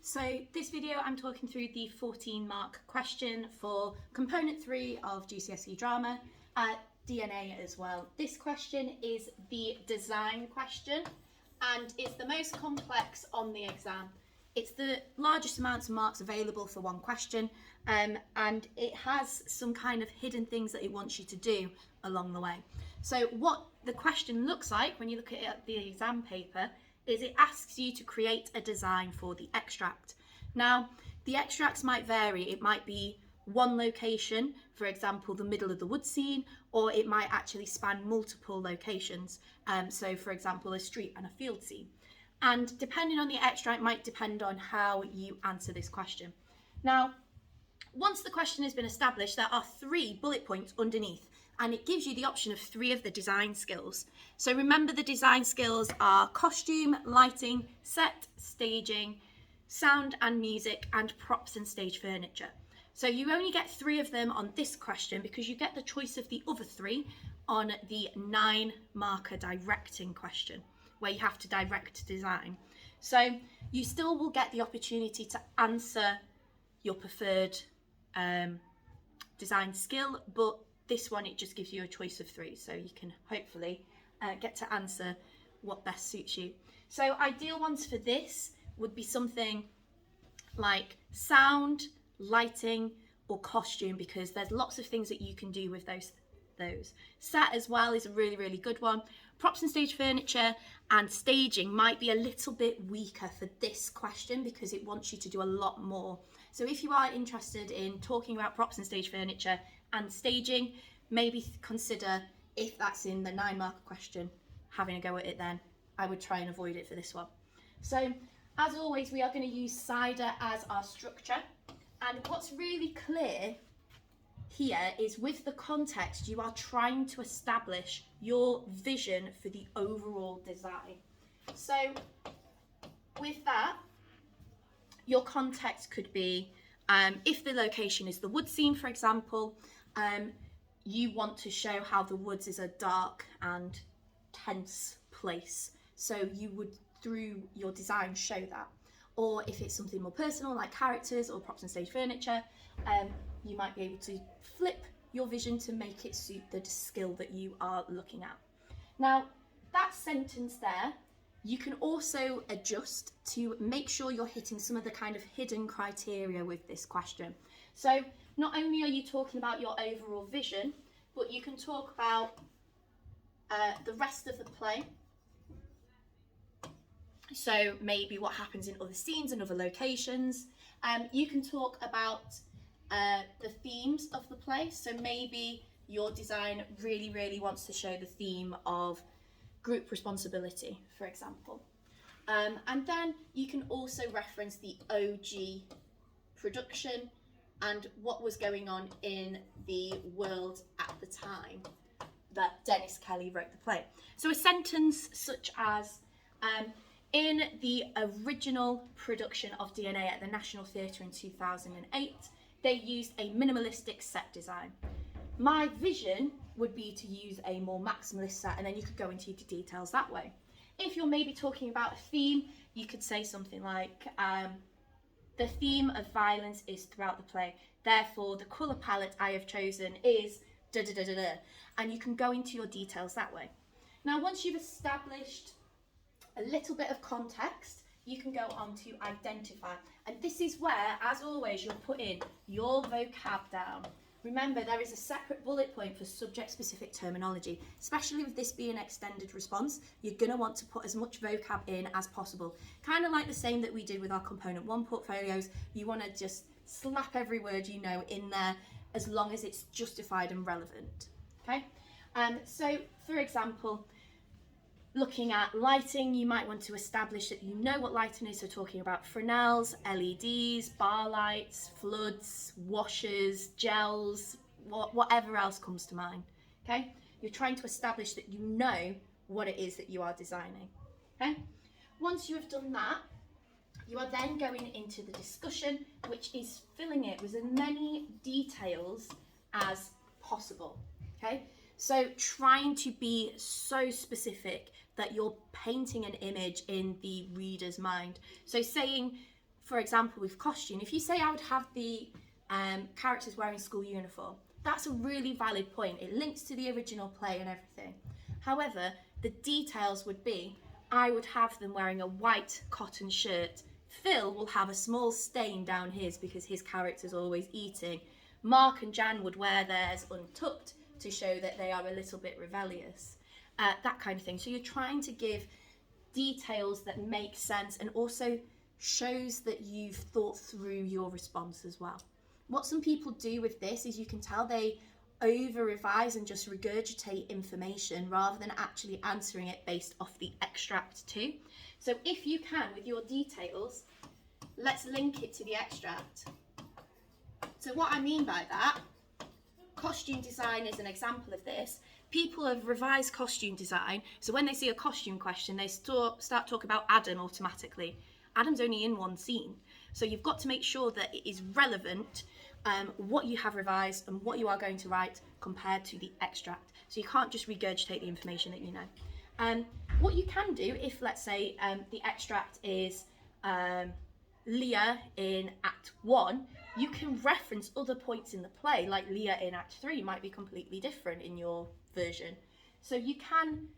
So this video I'm talking through the 14 mark question for component 3 of GCSE Drama, DNA as well. This question is the design question and it's the most complex on the exam. It's the largest amounts of marks available for one question, and it has some kind of hidden things that it wants you to do along the way. So what the question looks like when you look at it at the exam paper is it asks you to create a design for the extract. Now, the extracts might vary. It might be one location, for example, the middle of the wood scene, or it might actually span multiple locations. So, for example, a street and a field scene. And depending on the extract might depend on how you answer this question. Now, once the question has been established, there are 3 bullet points underneath, and it gives you the option of 3 of the design skills. So remember, the design skills are costume, lighting, set, staging, sound and music, and props and stage furniture. So you only get 3 of them on this question because you get the choice of the other 3 on the 9 marker directing question, where you have to direct design. So you still will get the opportunity to answer your preferred design skill, but this one, it just gives you a choice of 3, so you can hopefully get to answer what best suits you. So ideal ones for this would be something like sound, lighting, or costume, because there's lots of things that you can do with those. Set as well is a really good one. Props and stage furniture and staging might be a little bit weaker for this question because it wants you to do a lot more. So if you are interested in talking about props and stage furniture and staging, maybe consider, if that's in the 9 marker question, having a go at it then. I would try and avoid it for this one. So as always, we are going to use CIDER as our structure, and what's really clear here is with the context, you are trying to establish your vision for the overall design. So with that, your context could be, if the location is the wood scene, for example, you want to show how the woods is a dark and tense place. So you would, through your design, show that. Or if it's something more personal, like characters or props and stage furniture, you might be able to flip your vision to make it suit the skill that you are looking at. Now, that sentence there, you can also adjust to make sure you're hitting some of the kind of hidden criteria with this question. So not only are you talking about your overall vision, but you can talk about the rest of the play. So maybe what happens in other scenes and other locations. You can talk about the themes of the play. So maybe your design really wants to show the theme of group responsibility, for example. And then you can also reference the OG production and what was going on in the world at the time that Dennis Kelly wrote the play. So a sentence such as, in the original production of DNA at the National Theatre in 2008, they used a minimalistic set design. My vision would be to use a more maximalist set, and then you could go into the details that way. If you're maybe talking about a theme, you could say something like, the theme of violence is throughout the play, therefore the colour palette I have chosen is da-da-da-da-da, and you can go into your details that way. Now, once you've established a little bit of context, you can go on to identify. And this is where, as always, you'll put in your vocab down. Remember, there is a separate bullet point for subject-specific terminology. Especially with this being extended response, you're going to want to put as much vocab in as possible. Kind of like the same that we did with our Component 1 portfolios. You want to just slap every word you know in there as long as it's justified and relevant. Okay? So, for example, looking at lighting, you might want to establish that you know what lighting is, so talking about Fresnels, LEDs, bar lights, floods, washers, gels, whatever else comes to mind, okay? You're trying to establish that you know what it is that you are designing, okay? Once you have done that, you are then going into the discussion, which is filling it with as many details as possible, okay? So trying to be so specific that you're painting an image in the reader's mind. So saying, for example, with costume, if you say I would have the characters wearing school uniform, that's a really valid point. It links to the original play and everything. However, the details would be, I would have them wearing a white cotton shirt. Phil will have a small stain down his because his character's always eating. Mark and Jan would wear theirs untucked to show that they are a little bit rebellious. That kind of thing. So you're trying to give details that make sense and also shows that you've thought through your response as well. What some people do with this is you can tell they over-revise and just regurgitate information rather than actually answering it based off the extract too. So if you can, with your details, let's link it to the extract. So what I mean by that, costume design is an example of this. People have revised costume design, so when they see a costume question, they start talking about Adam automatically. Adam's only in one scene, so you've got to make sure that it is relevant, what you have revised and what you are going to write compared to the extract. So you can't just regurgitate the information that you know. What you can do, if let's say the extract is Leah in Act 1, you can reference other points in the play, like Leah in Act 3 might be completely different in your version. So you can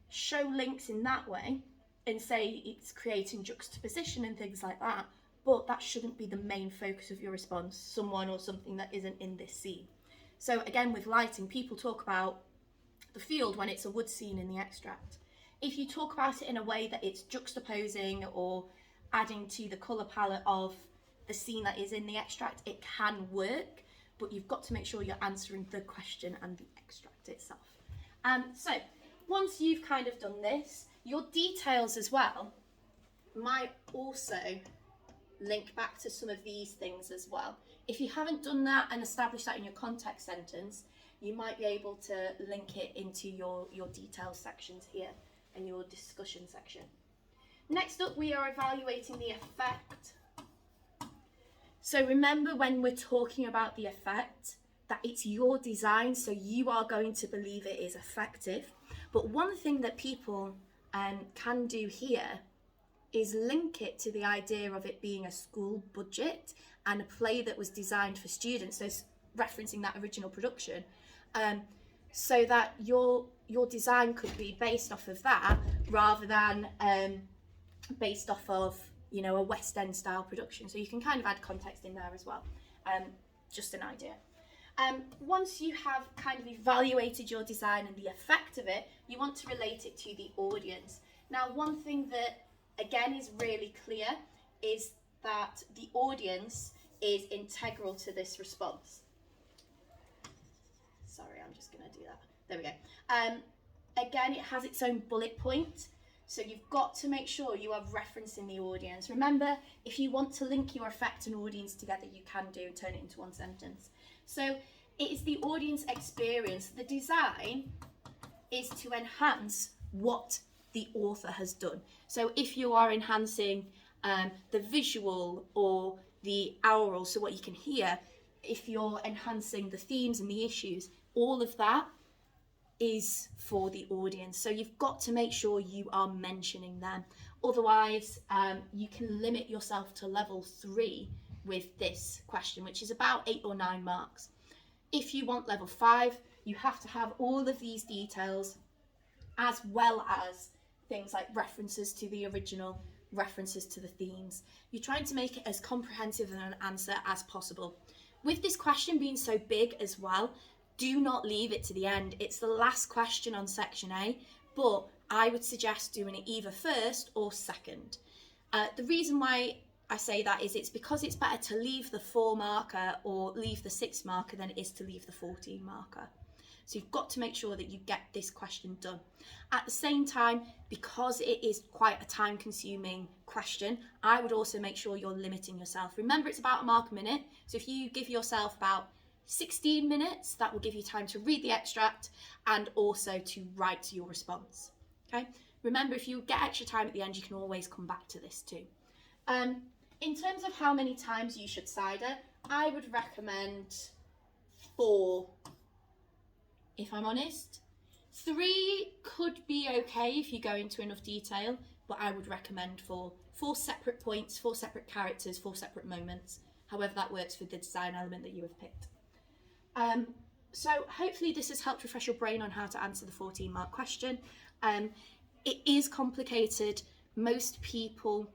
show links in that way and say it's creating juxtaposition and things like that, but that shouldn't be the main focus of your response, someone or something that isn't in this scene. So again, with lighting, people talk about the field when it's a wood scene in the extract. If you talk about it in a way that it's juxtaposing or adding to the colour palette of the scene that is in the extract, it can work, but you've got to make sure you're answering the question and the extract itself. So once you've kind of done this, your details as well might also link back to some of these things as well. If you haven't done that and established that in your context sentence, you might be able to link it into your details sections here and your discussion section. Next up, we are evaluating the effect. So remember, when we're talking about the effect, that it's your design, so you are going to believe it is effective. But one thing that people can do here is link it to the idea of it being a school budget and a play that was designed for students, so referencing that original production, so that your design could be based off of that rather than based off of, you know, a West End style production. So you can kind of add context in there as well, just an idea. Once you have kind of evaluated your design and the effect of it, you want to relate it to the audience. Now, one thing that again is really clear is that the audience is integral to this response. Sorry, I'm just going to do that. There we go. Again, it has its own bullet point. So you've got to make sure you are referencing the audience. Remember, if you want to link your effect and audience together, you can do and turn it into one sentence. So it is the audience experience. The design is to enhance what the author has done. So if you are enhancing the visual or the aural, so what you can hear, if you're enhancing the themes and the issues, all of that is for the audience. So you've got to make sure you are mentioning them. Otherwise, you can limit yourself to level 3 with this question, which is about 8 or 9 marks. If you want level 5, you have to have all of these details, as well as things like references to the original, references to the themes. You're trying to make it as comprehensive an answer as possible. With this question being so big as well, do not leave it to the end. It's the last question on section A, but I would suggest doing it either first or second. The reason why I say that is it's because it's better to leave the 4 marker or leave the 6 marker than it is to leave the 14 marker. So you've got to make sure that you get this question done. At the same time, because it is quite a time-consuming question, I would also make sure you're limiting yourself. Remember, it's about a mark a minute. So if you give yourself about 16 minutes, that will give you time to read the extract and also to write your response. Okay. Remember, if you get extra time at the end, you can always come back to this too. In terms of how many times you should CIDER, I would recommend 4, if I'm honest. 3 could be okay if you go into enough detail, but I would recommend 4. 4 separate points, 4 separate characters, 4 separate moments, however that works for the design element that you have picked. So hopefully this has helped refresh your brain on how to answer the 14-mark question. It is complicated. Most people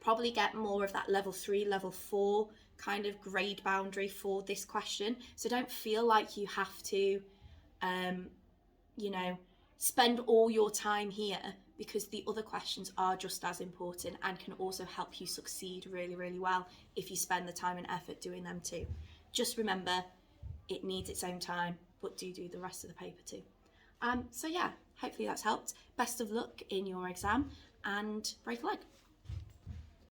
probably get more of that level 3, level 4 kind of grade boundary for this question. So don't feel like you have to, you know, spend all your time here, because the other questions are just as important and can also help you succeed really, really well if you spend the time and effort doing them too. Just remember, it needs its own time, but do the rest of the paper too. So yeah, hopefully that's helped. Best of luck in your exam and break a leg.